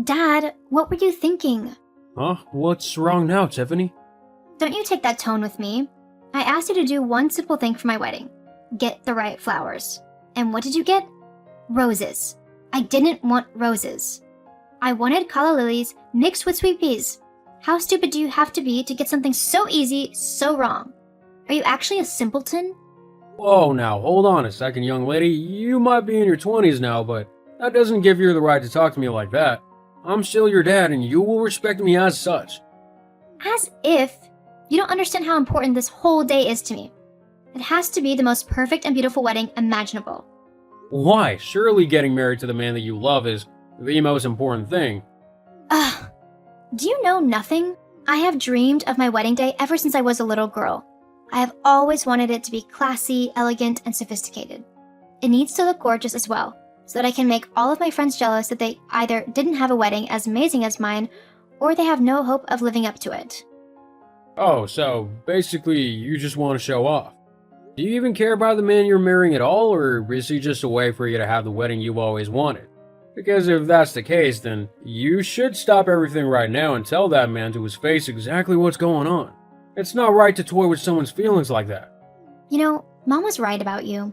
Dad, what were you thinking? Huh? What's wrong now, Tiffany? Don't you take that tone with me. I asked you to do one simple thing for my wedding. Get the right flowers. And what did you get? Roses. I didn't want roses. I wanted calla lilies mixed with sweet peas. How stupid do you have to be to get something so easy, so wrong? Are you actually a simpleton? Whoa, now, hold on a second, young lady. You might be in your 20s now, but that doesn't give you the right to talk to me like that. I'm still your dad, and you will respect me as such. As if. You don't understand how important this whole day is to me. It has to be the most perfect and beautiful wedding imaginable. Why? Surely getting married to the man that you love is the most important thing. Ugh. Do you know nothing? I have dreamed of my wedding day ever since I was a little girl. I have always wanted it to be classy, elegant, and sophisticated. It needs to look gorgeous as well, so that I can make all of my friends jealous that they either didn't have a wedding as amazing as mine, or they have no hope of living up to it. Oh, so basically you just want to show off. Do you even care about the man you're marrying at all, or is he just a way for you to have the wedding you've always wanted? Because if that's the case, then you should stop everything right now and tell that man to his face exactly what's going on. It's not right to toy with someone's feelings like that. You know, Mom was right about you.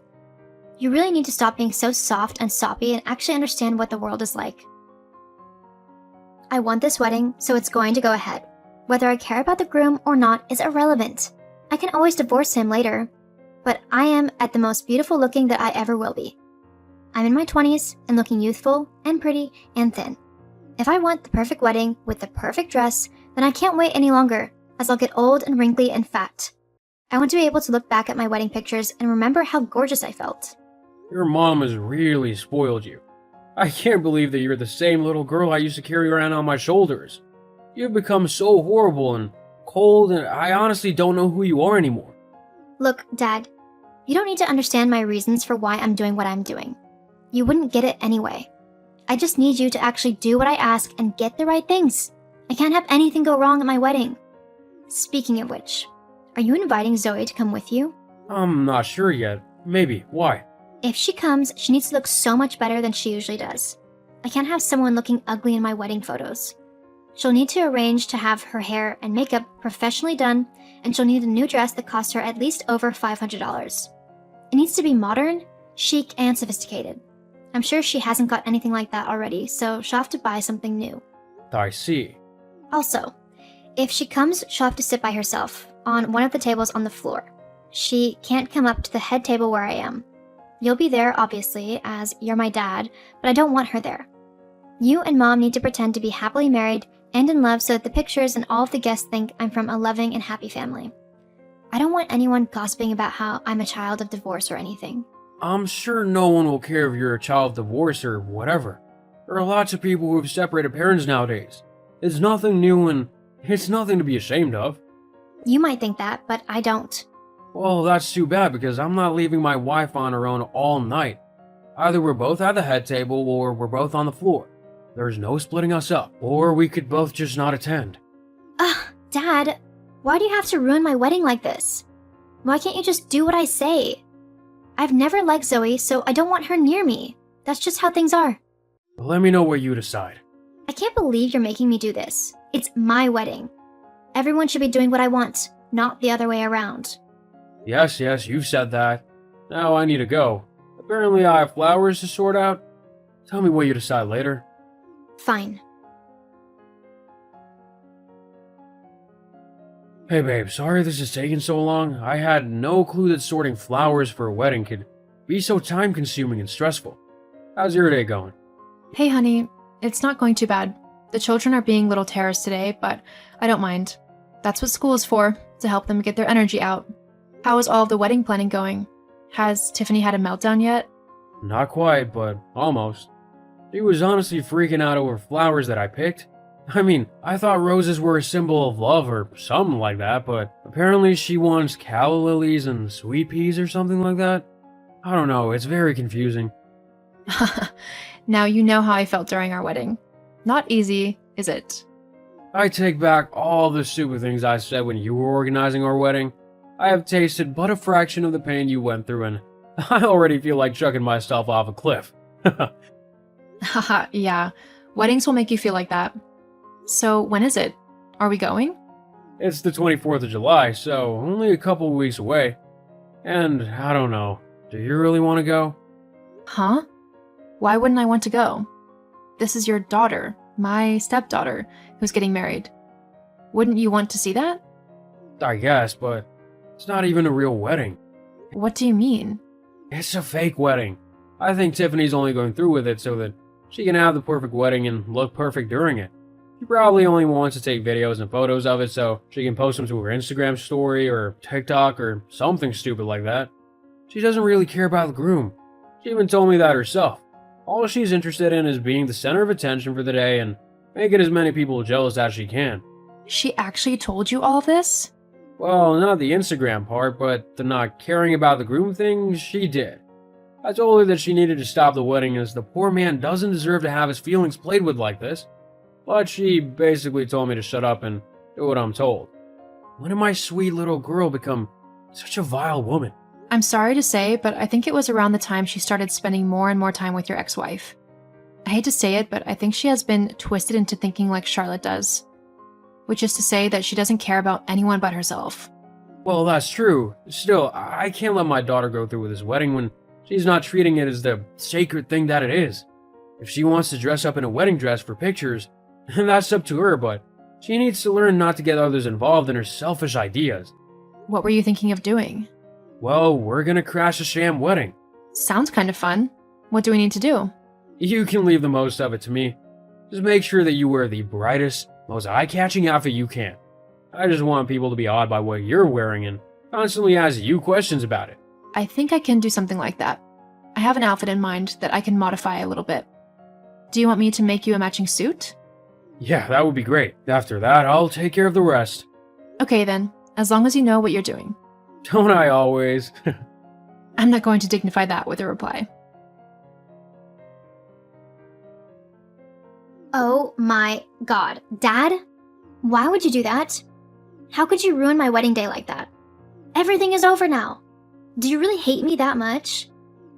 You really need to stop being so soft and soppy and actually understand what the world is like. I want this wedding, so it's going to go ahead. Whether I care about the groom or not is irrelevant. I can always divorce him later. But I am at the most beautiful looking that I ever will be. I'm in my 20s and looking youthful and pretty and thin. If I want the perfect wedding with the perfect dress, then I can't wait any longer, as I'll get old and wrinkly and fat. I want to be able to look back at my wedding pictures and remember how gorgeous I felt. Your mom has really spoiled you. I can't believe that you're the same little girl I used to carry around on my shoulders. You've become so horrible and cold, and I honestly don't know who you are anymore. Look, Dad, you don't need to understand my reasons for why I'm doing what I'm doing. You wouldn't get it anyway. I just need you to actually do what I ask and get the right things. I can't have anything go wrong at my wedding. Speaking of which, are you inviting Zoe to come with you? I'm not sure yet. Maybe. Why? If she comes, she needs to look so much better than she usually does. I can't have someone looking ugly in my wedding photos. She'll need to arrange to have her hair and makeup professionally done, and she'll need a new dress that costs her at least over $500. It needs to be modern, chic, and sophisticated. I'm sure she hasn't got anything like that already, so she'll have to buy something new. I see. Also, if she comes, she'll have to sit by herself, on one of the tables on the floor. She can't come up to the head table where I am. You'll be there, obviously, as you're my dad, but I don't want her there. You and Mom need to pretend to be happily married and in love so that the pictures and all of the guests think I'm from a loving and happy family. I don't want anyone gossiping about how I'm a child of divorce or anything. I'm sure no one will care if you're a child of divorce or whatever. There are lots of people who have separated parents nowadays. It's nothing new and it's nothing to be ashamed of. You might think that, but I don't. Well, that's too bad because I'm not leaving my wife on her own all night. Either we're both at the head table or we're both on the floor. There's no splitting us up, or we could both just not attend. Dad, why do you have to ruin my wedding like this? Why can't you just do what I say? I've never liked Zoe, so I don't want her near me. That's just how things are. Let me know what you decide. I can't believe you're making me do this. It's my wedding. Everyone should be doing what I want, not the other way around. Yes, you've said that. Now I need to go. Apparently I have flowers to sort out. Tell me what you decide later. Fine. Hey babe, sorry this is taking so long. I had no clue that sorting flowers for a wedding could be so time-consuming and stressful. How's your day going? Hey honey, it's not going too bad. The children are being little terrorists today, but I don't mind. That's what school is for, to help them get their energy out. How is all of the wedding planning going? Has Tiffany had a meltdown yet? Not quite, but almost. She was honestly freaking out over flowers that I picked. I mean, I thought roses were a symbol of love or something like that, but apparently she wants calla lilies and sweet peas or something like that. I don't know, it's very confusing. Now you know how I felt during our wedding. Not easy, is it? I take back all the stupid things I said when you were organizing our wedding. I have tasted but a fraction of the pain you went through, and I already feel like chucking myself off a cliff. Haha, yeah. Weddings will make you feel like that. So, when is it? Are we going? It's the 24th of July, so only a couple weeks away. And I don't know, do you really want to go? Huh? Why wouldn't I want to go? This is your daughter, my stepdaughter, who's getting married. Wouldn't you want to see that? I guess, but it's not even a real wedding. What do you mean? It's a fake wedding. I think Tiffany's only going through with it so that she can have the perfect wedding and look perfect during it. She probably only wants to take videos and photos of it so she can post them to her Instagram story or TikTok or something stupid like that. She doesn't really care about the groom. She even told me that herself. All she's interested in is being the center of attention for the day and making as many people jealous as she can. She actually told you all this? Well, not the Instagram part, but the not caring about the groom thing, she did. I told her that she needed to stop the wedding as the poor man doesn't deserve to have his feelings played with like this. But she basically told me to shut up and do what I'm told. When did my sweet little girl become such a vile woman? I'm sorry to say, but I think it was around the time she started spending more and more time with your ex-wife. I hate to say it, but I think she has been twisted into thinking like Charlotte does. Which is to say that she doesn't care about anyone but herself. Well, that's true. Still, I can't let my daughter go through with this wedding when she's not treating it as the sacred thing that it is. If she wants to dress up in a wedding dress for pictures, that's up to her, but she needs to learn not to get others involved in her selfish ideas. What were you thinking of doing? Well, we're gonna crash a sham wedding. Sounds kind of fun. What do we need to do? You can leave the most of it to me. Just make sure that you wear the brightest, most eye-catching outfit you can. I just want people to be awed by what you're wearing and constantly ask you questions about it. I think I can do something like that. I have an outfit in mind that I can modify a little bit. Do you want me to make you a matching suit? Yeah, that would be great. After that, I'll take care of the rest. Okay then, as long as you know what you're doing. Don't I always? I'm not going to dignify that with a reply. Oh my god. Dad? Why would you do that? How could you ruin my wedding day like that? Everything is over now. Do you really hate me that much?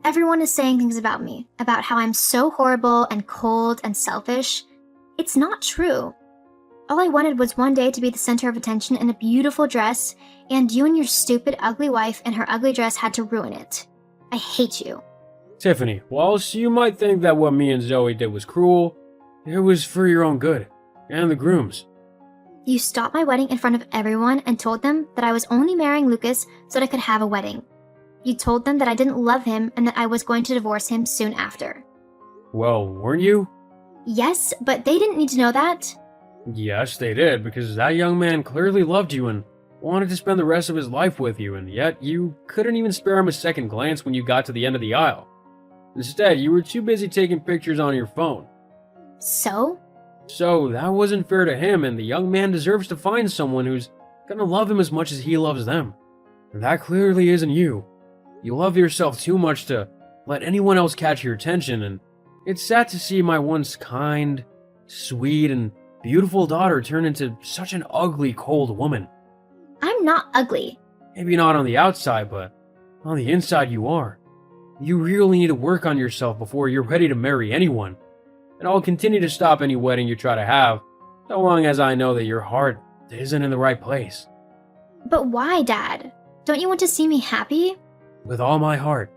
Everyone is saying things about me, about how I'm so horrible and cold and selfish. It's not true. All I wanted was one day to be the center of attention in a beautiful dress, and you and your stupid, ugly wife in her ugly dress had to ruin it. I hate you. Tiffany, whilst you might think that what me and Zoe did was cruel, it was for your own good, and the groom's. You stopped my wedding in front of everyone and told them that I was only marrying Lucas so that I could have a wedding. You told them that I didn't love him and that I was going to divorce him soon after. Well, weren't you? Yes, but they didn't need to know that. Yes, they did, because that young man clearly loved you and wanted to spend the rest of his life with you, and yet you couldn't even spare him a second glance when you got to the end of the aisle. Instead, you were too busy taking pictures on your phone. So? So, that wasn't fair to him, and the young man deserves to find someone who's gonna love him as much as he loves them. And that clearly isn't you. You love yourself too much to let anyone else catch your attention, and it's sad to see my once kind, sweet, and beautiful daughter turn into such an ugly, cold woman. I'm not ugly. Maybe not on the outside, but on the inside you are. You really need to work on yourself before you're ready to marry anyone. And I'll continue to stop any wedding you try to have, so long as I know that your heart isn't in the right place. But why, Dad? Don't you want to see me happy? With all my heart.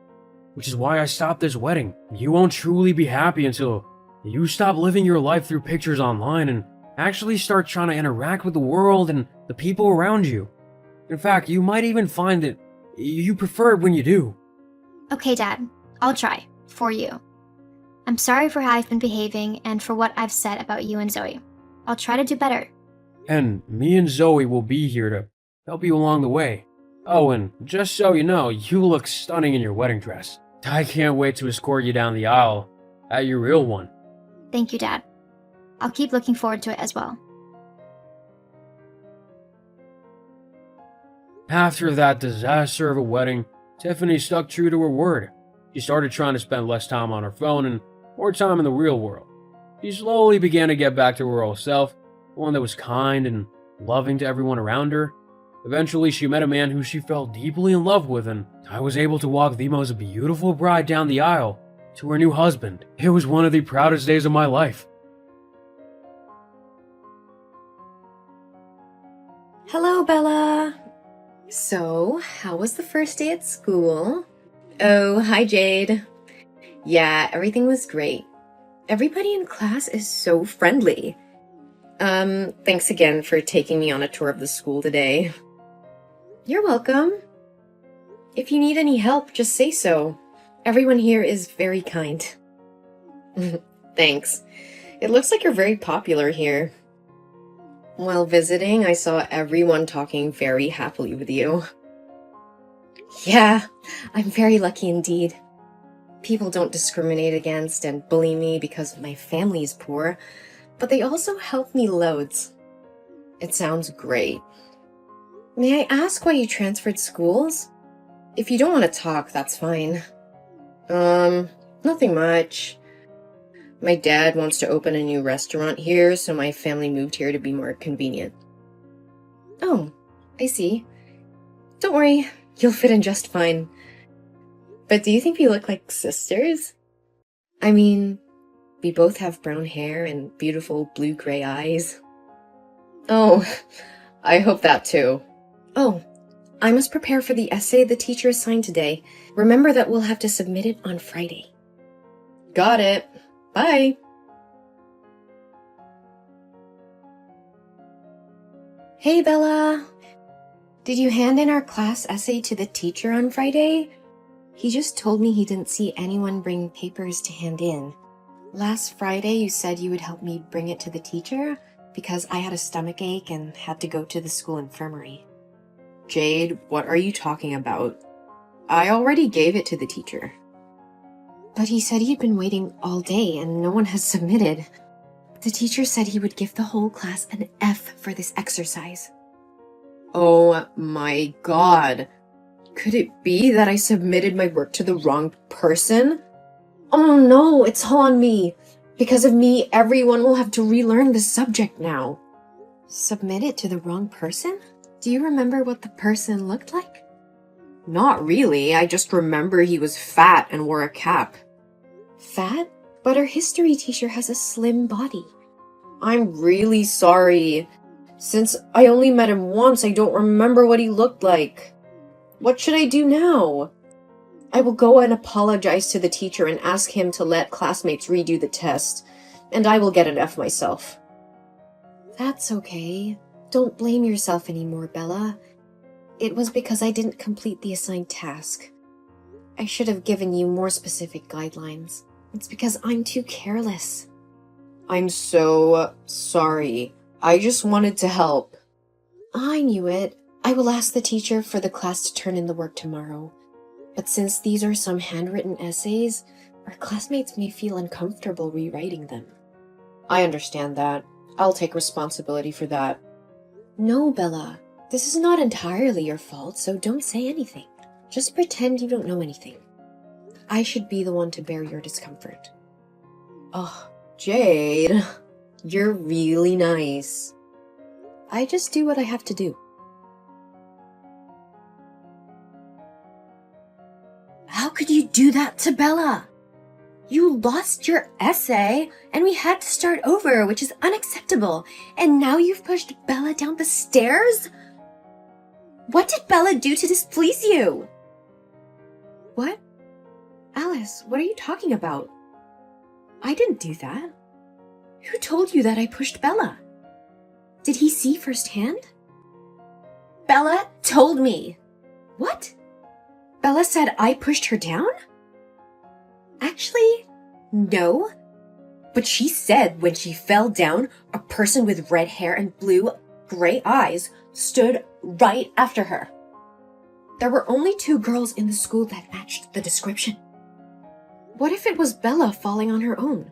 Which is why I stopped this wedding. You won't truly be happy until you stop living your life through pictures online and actually start trying to interact with the world and the people around you. In fact, you might even find that you prefer it when you do. Okay, Dad. I'll try. For you. I'm sorry for how I've been behaving and for what I've said about you and Zoe. I'll try to do better. And me and Zoe will be here to help you along the way. Oh, and just so you know, you look stunning in your wedding dress. I can't wait to escort you down the aisle at your real one. Thank you, Dad. I'll keep looking forward to it as well. After that disaster of a wedding, Tiffany stuck true to her word. She started trying to spend less time on her phone and more time in the real world. She slowly began to get back to her old self, one that was kind and loving to everyone around her. Eventually, she met a man who she fell deeply in love with, and I was able to walk the most beautiful bride down the aisle to her new husband. It was one of the proudest days of my life. Hello, Bella. So, how was the first day at school? Oh, hi, Jade. Yeah, everything was great. Everybody in class is so friendly. Thanks again for taking me on a tour of the school today. You're welcome. If you need any help, just say so. Everyone here is very kind. Thanks. It looks like you're very popular here. While visiting, I saw everyone talking very happily with you. Yeah, I'm very lucky indeed. People don't discriminate against and bully me because my family is poor, but they also help me loads. It sounds great. May I ask why you transferred schools? If you don't want to talk, that's fine. Nothing much. My dad wants to open a new restaurant here, so my family moved here to be more convenient. Oh, I see. Don't worry, you'll fit in just fine. But do you think we look like sisters? I mean, we both have brown hair and beautiful blue-gray eyes. Oh, I hope that too. Oh, I must prepare for the essay the teacher assigned today. Remember that we'll have to submit it on Friday. Got it. Bye. Hey, Bella. Did you hand in our class essay to the teacher on Friday? He just told me he didn't see anyone bring papers to hand in. Last Friday, you said you would help me bring it to the teacher because I had a stomach ache and had to go to the school infirmary. Jade, what are you talking about? I already gave it to the teacher. But he said he'd been waiting all day and no one has submitted. The teacher said he would give the whole class an F for this exercise. Oh my god. Could it be that I submitted my work to the wrong person? Oh no, it's all on me. Because of me, everyone will have to relearn this subject now. Submit it to the wrong person? Do you remember what the person looked like? Not really, I just remember he was fat and wore a cap. Fat? But our history teacher has a slim body. I'm really sorry. Since I only met him once, I don't remember what he looked like. What should I do now? I will go and apologize to the teacher and ask him to let classmates redo the test, and I will get an F myself. That's okay. Don't blame yourself anymore, Bella. It was because I didn't complete the assigned task. I should have given you more specific guidelines. It's because I'm too careless. I'm so sorry. I just wanted to help. I knew it. I will ask the teacher for the class to turn in the work tomorrow. But since these are some handwritten essays, our classmates may feel uncomfortable rewriting them. I understand that. I'll take responsibility for that. No, Bella. This is not entirely your fault, so don't say anything. Just pretend you don't know anything. I should be the one to bear your discomfort. Oh, Jade, you're really nice. I just do what I have to do. How could you do that to Bella? You lost your essay, and we had to start over, which is unacceptable. And now you've pushed Bella down the stairs? What did Bella do to displease you? What? Alice, what are you talking about? I didn't do that. Who told you that I pushed Bella? Did he see firsthand? Bella told me. What? Bella said I pushed her down? Actually, no. But she said when she fell down, a person with red hair and blue-gray eyes stood right after her. There were only 2 girls in the school that matched the description. What if it was Bella falling on her own?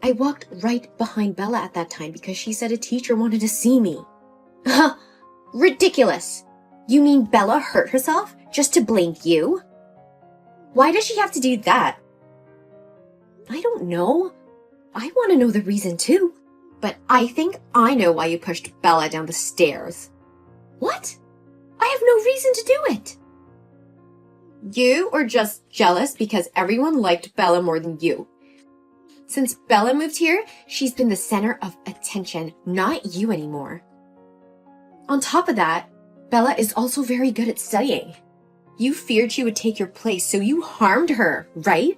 I walked right behind Bella at that time because she said a teacher wanted to see me. Ridiculous! You mean Bella hurt herself just to blame you? Why does she have to do that? I don't know. I want to know the reason too. But I think I know why you pushed Bella down the stairs. What? I have no reason to do it. You were just jealous because everyone liked Bella more than you. Since Bella moved here, she's been the center of attention, not you anymore. On top of that, Bella is also very good at studying. You feared she would take your place, so you harmed her, right?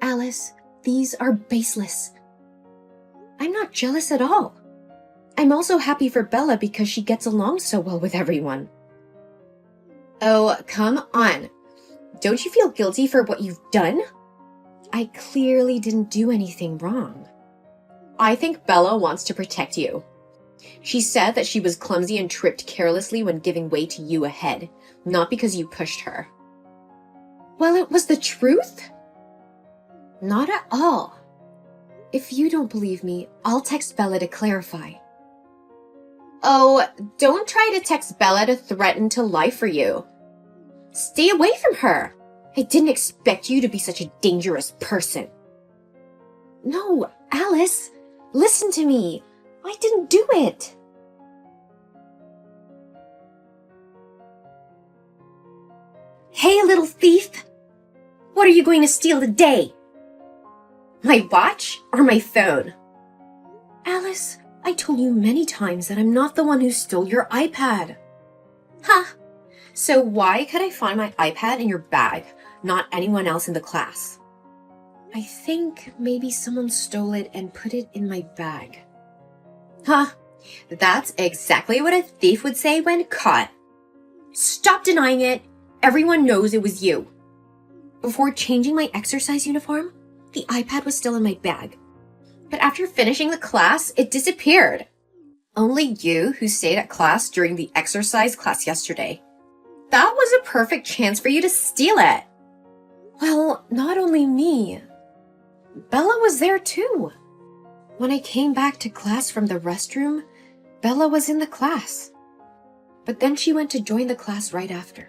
Alice, these are baseless. I'm not jealous at all. I'm also happy for Bella because she gets along so well with everyone. Oh, come on. Don't you feel guilty for what you've done? I clearly didn't do anything wrong. I think Bella wants to protect you. She said that she was clumsy and tripped carelessly when giving way to you ahead, not because you pushed her. Well, it was the truth? Not at all. If you don't believe me, I'll text Bella to clarify. Oh, don't try to text Bella to threaten to lie for you. Stay away from her. I didn't expect you to be such a dangerous person. No, Alice, listen to me. I didn't do it. Hey, little thief. What are you going to steal today? My watch or my phone? Alice, I told you many times that I'm not the one who stole your iPad. Huh. So why could I find my iPad in your bag, not anyone else in the class? I think maybe someone stole it and put it in my bag. Huh. That's exactly what a thief would say when caught. Stop denying it. Everyone knows it was you. Before changing my exercise uniform, the iPad was still in my bag. But after finishing the class, it disappeared. Only you who stayed at class during the exercise class yesterday. That was a perfect chance for you to steal it. Well, not only me. Bella was there too. When I came back to class from the restroom, Bella was in the class. But then she went to join the class right after.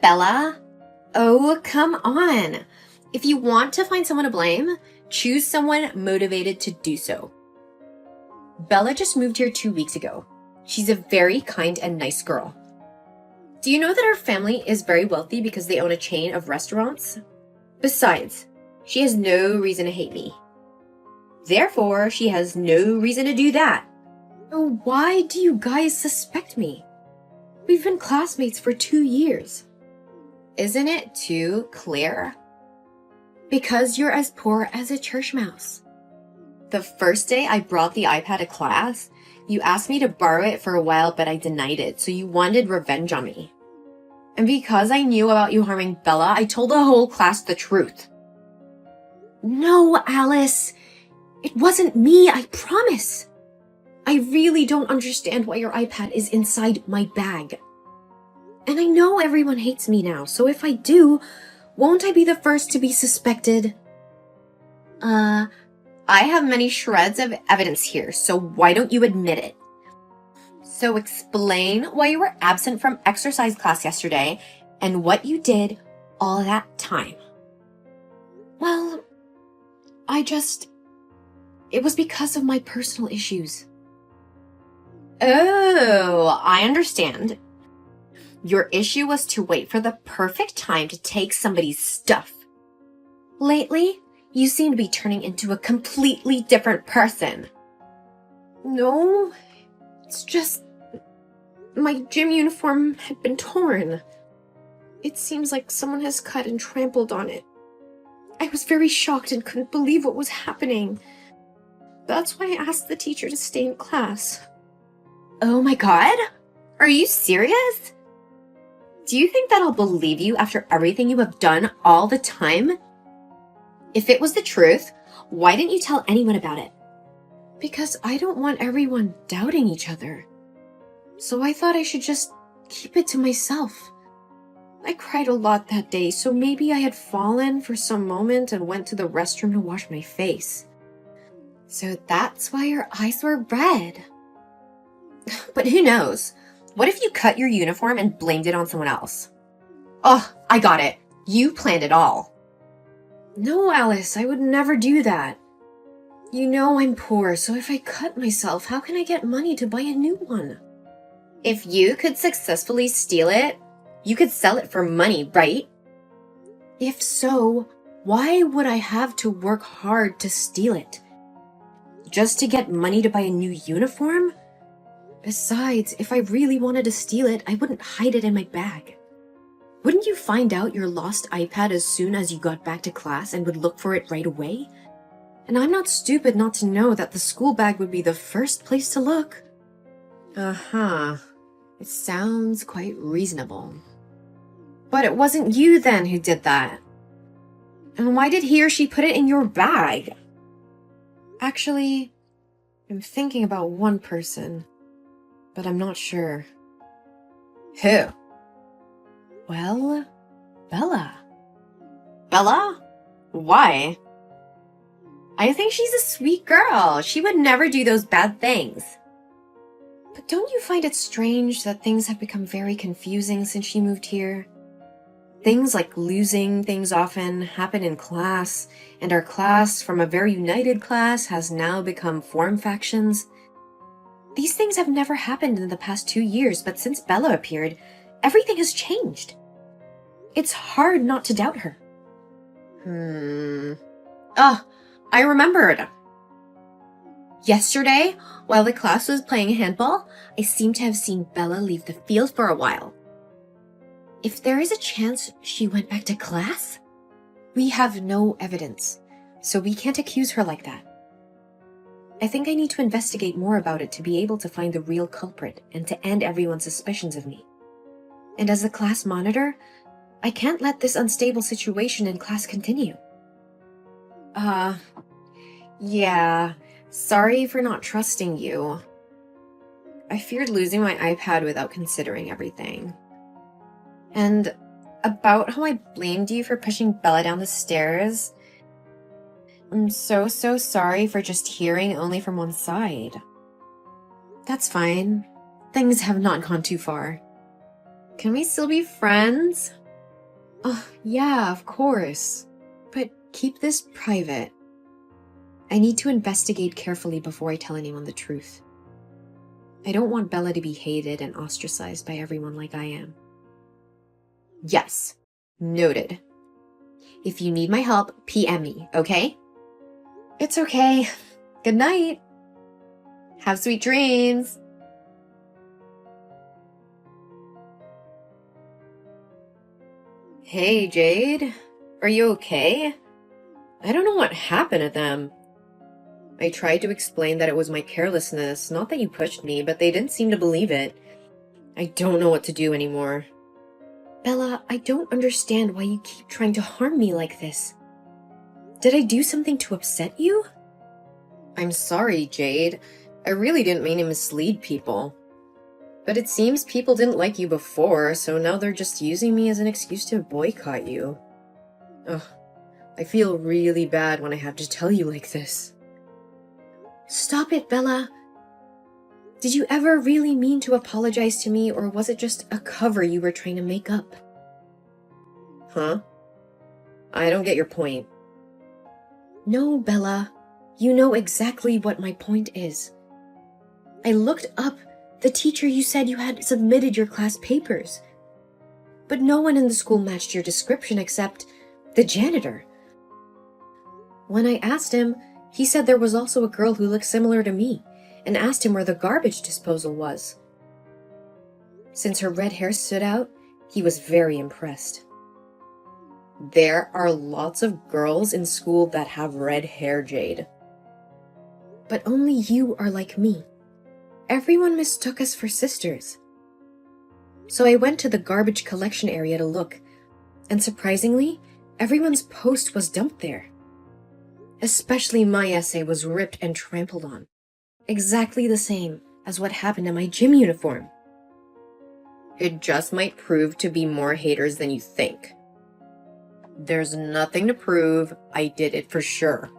Bella? Oh, come on. If you want to find someone to blame, choose someone motivated to do so. Bella just moved here 2 weeks ago. She's a very kind and nice girl. Do you know that her family is very wealthy because they own a chain of restaurants? Besides, she has no reason to hate me. Therefore, she has no reason to do that. Oh, why do you guys suspect me? We've been classmates for 2 years. Isn't it too clear? Because you're as poor as a church mouse. The first day I brought the iPad to class, you asked me to borrow it for a while, but I denied it, so you wanted revenge on me. And because I knew about you harming Bella, I told the whole class the truth. No, Alice. It wasn't me, I promise. I really don't understand why your iPad is inside my bag. And I know everyone hates me now, so if I do, won't I be the first to be suspected? I have many shreds of evidence here, so why don't you admit it? So explain why you were absent from exercise class yesterday and what you did all that time. Well, it was because of my personal issues. Oh, I understand. Your issue was to wait for the perfect time to take somebody's stuff. Lately, you seem to be turning into a completely different person. No, it's just my gym uniform had been torn. It seems like someone has cut and trampled on it. I was very shocked and couldn't believe what was happening. That's why I asked the teacher to stay in class. Oh my god? Are you serious? Do you think that I'll believe you after everything you have done all the time? If it was the truth, why didn't you tell anyone about it? Because I don't want everyone doubting each other. So I thought I should just keep it to myself. I cried a lot that day, so maybe I had fallen for some moment and went to the restroom to wash my face. So that's why your eyes were red. But who knows? What if you cut your uniform and blamed it on someone else? Oh, I got it. You planned it all. No, Alice, I would never do that. You know I'm poor, so if I cut myself, how can I get money to buy a new one? If you could successfully steal it, you could sell it for money, right? If so, why would I have to work hard to steal it? Just to get money to buy a new uniform? Besides, if I really wanted to steal it, I wouldn't hide it in my bag. Wouldn't you find out your lost iPad as soon as you got back to class and would look for it right away? And I'm not stupid not to know that the school bag would be the first place to look. Uh-huh. It sounds quite reasonable. But it wasn't you then who did that. And why did he or she put it in your bag? Actually, I'm thinking about one person, but I'm not sure. Who? Well, Bella. Bella? Why? I think she's a sweet girl. She would never do those bad things. But don't you find it strange that things have become very confusing since she moved here? Things like losing things often happen in class, and our class, from a very united class, has now become form factions. These things have never happened in the past 2 years, but since Bella appeared, everything has changed. It's hard not to doubt her. I remembered. Yesterday, while the class was playing handball, I seem to have seen Bella leave the field for a while. If there is a chance she went back to class, we have no evidence, so we can't accuse her like that. I think I need to investigate more about it to be able to find the real culprit and to end everyone's suspicions of me. And as the class monitor, I can't let this unstable situation in class continue. Yeah, sorry for not trusting you. I feared losing my iPad without considering everything. And about how I blamed you for pushing Bella down the stairs, I'm so sorry for just hearing only from one side. That's fine. Things have not gone too far. Can we still be friends? Oh, yeah, of course. But keep this private. I need to investigate carefully before I tell anyone the truth. I don't want Bella to be hated and ostracized by everyone like I am. Yes, noted. If you need my help, PM me, okay? It's okay. Good night. Have sweet dreams. Hey, Jade. Are you okay? I don't know what happened to them. I tried to explain that it was my carelessness, not that you pushed me, but they didn't seem to believe it. I don't know what to do anymore. Bella, I don't understand why you keep trying to harm me like this. Did I do something to upset you? I'm sorry, Jade. I really didn't mean to mislead people. But it seems people didn't like you before, so now they're just using me as an excuse to boycott you. Ugh, I feel really bad when I have to tell you like this. Stop it, Bella. Did you ever really mean to apologize to me, or was it just a cover you were trying to make up? Huh? I don't get your point. No, Bella. You know exactly what my point is. I looked up the teacher you said you had submitted your class papers. But no one in the school matched your description except the janitor. When I asked him, he said there was also a girl who looked similar to me, and asked him where the garbage disposal was. Since her red hair stood out, he was very impressed. There are lots of girls in school that have red hair, Jade. But only you are like me. Everyone mistook us for sisters. So I went to the garbage collection area to look, and surprisingly, everyone's post was dumped there. Especially my essay was ripped and trampled on. Exactly the same as what happened in my gym uniform. It just might prove to be more haters than you think. There's nothing to prove. I did it for sure.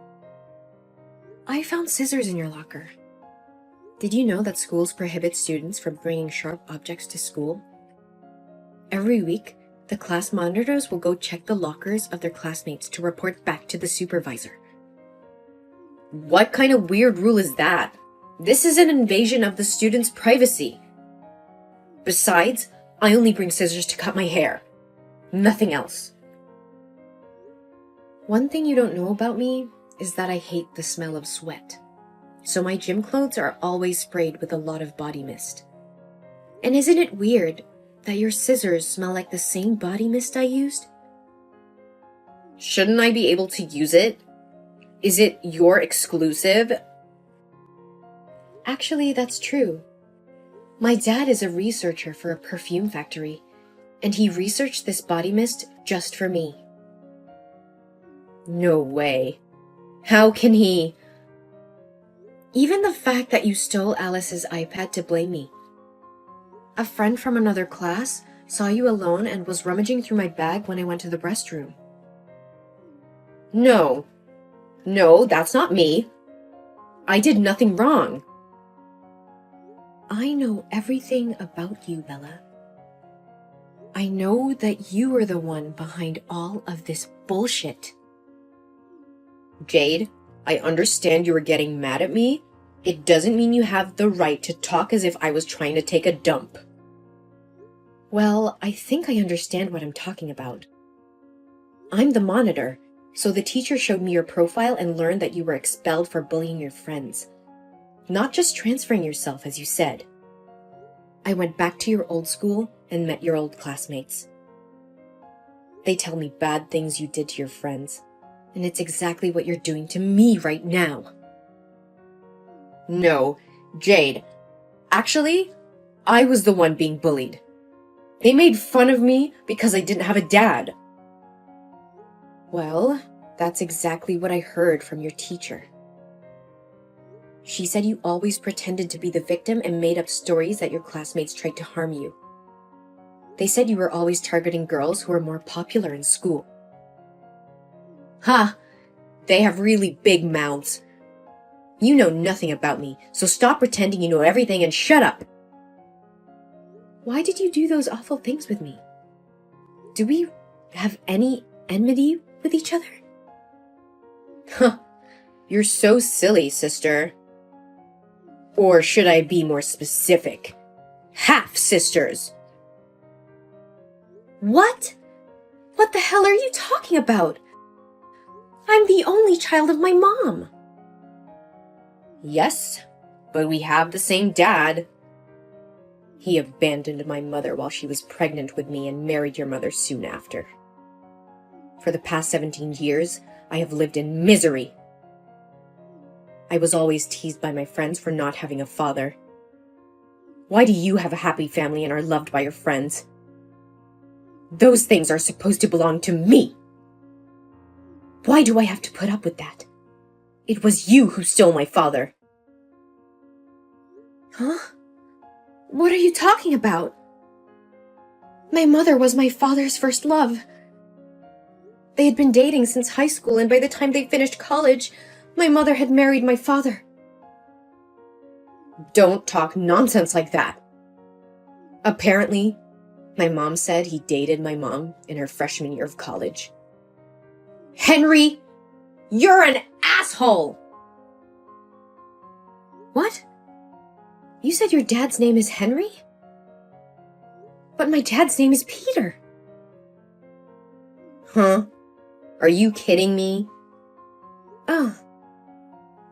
I found scissors in your locker. Did you know that schools prohibit students from bringing sharp objects to school? Every week, the class monitors will go check the lockers of their classmates to report back to the supervisor. What kind of weird rule is that? This is an invasion of the students' privacy. Besides, I only bring scissors to cut my hair. Nothing else. One thing you don't know about me is that I hate the smell of sweat. so my gym clothes are always sprayed with a lot of body mist. And isn't it weird that your scissors smell like the same body mist I used? Shouldn't I be able to use it? Is it your exclusive? Actually, that's true. My dad is a researcher for a perfume factory, and he researched this body mist just for me. No way. How can he? Even the fact that you stole Alice's iPad to blame me. A friend from another class saw you alone and was rummaging through my bag when I went to the restroom. No, that's not me. I did nothing wrong. I know everything about you, Bella. I know that you are the one behind all of this bullshit. Jade, I understand you were getting mad at me. It doesn't mean you have the right to talk as if I was trying to take a dump. Well, I think I understand what I'm talking about. I'm the monitor, so the teacher showed me your profile and learned that you were expelled for bullying your friends. Not just transferring yourself, as you said. I went back to your old school and met your old classmates. They tell me bad things you did to your friends, and it's exactly what you're doing to me right now. No, Jade. Actually, I was the one being bullied. They made fun of me because I didn't have a dad. Well, that's exactly what I heard from your teacher. She said you always pretended to be the victim and made up stories that your classmates tried to harm you. They said you were always targeting girls who were more popular in school. Ha! They have really big mouths. You know nothing about me, so stop pretending you know everything and shut up! Why did you do those awful things with me? Do we have any enmity with each other? Huh. You're so silly, sister. Or should I be more specific? Half-sisters! What? What the hell are you talking about? I'm the only child of my mom. Yes, but we have the same dad. He abandoned my mother while she was pregnant with me and married your mother soon after. For the past 17 years, I have lived in misery. I was always teased by my friends for not having a father. Why do you have a happy family and are loved by your friends? Those things are supposed to belong to me. Why do I have to put up with that? It was you who stole my father. Huh? What are you talking about? My mother was my father's first love. They had been dating since high school, and by the time they finished college, my mother had married my father. Don't talk nonsense like that. Apparently, my mom said he dated my mom in her freshman year of college. Henry, you're an asshole! What? You said your dad's name is Henry? But my dad's name is Peter. Huh? Are you kidding me? Oh,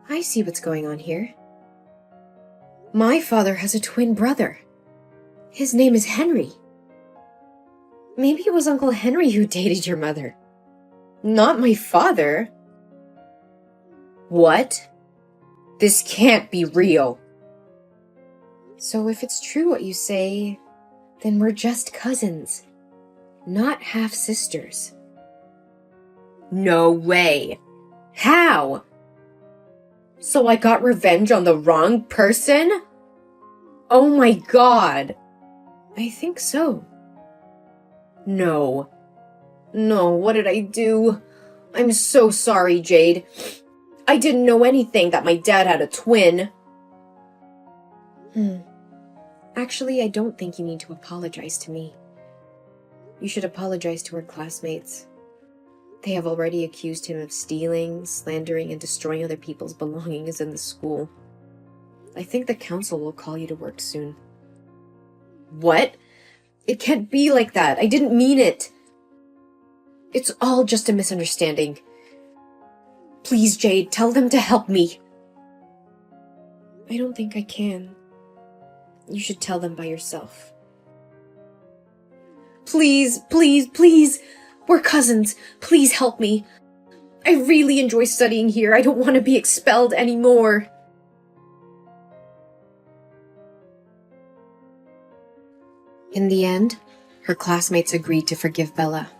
I see what's going on here. My father has a twin brother. His name is Henry. Maybe it was Uncle Henry who dated your mother. Not my father. What? This can't be real. So if it's true what you say, then we're just cousins, not half-sisters. No way. How? So I got revenge on the wrong person? Oh my god. I think so. No, what did I do? I'm so sorry, Jade. I didn't know anything that my dad had a twin. Actually, I don't think you need to apologize to me. You should apologize to her classmates. They have already accused him of stealing, slandering, and destroying other people's belongings in the school. I think the council will call you to work soon. What? It can't be like that. I didn't mean it. It's all just a misunderstanding. Please, Jade, tell them to help me. I don't think I can. You should tell them by yourself. Please, please, please! We're cousins. Please help me. I really enjoy studying here. I don't want to be expelled anymore. In the end, her classmates agreed to forgive Bella,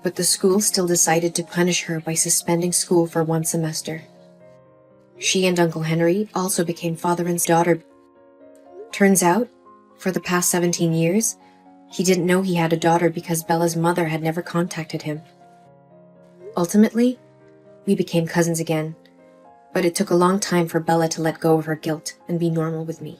but the school still decided to punish her by suspending school for 1 semester. She and Uncle Henry also became father and daughter. Turns out, for the past 17 years, he didn't know he had a daughter because Bella's mother had never contacted him. Ultimately, we became cousins again, but it took a long time for Bella to let go of her guilt and be normal with me.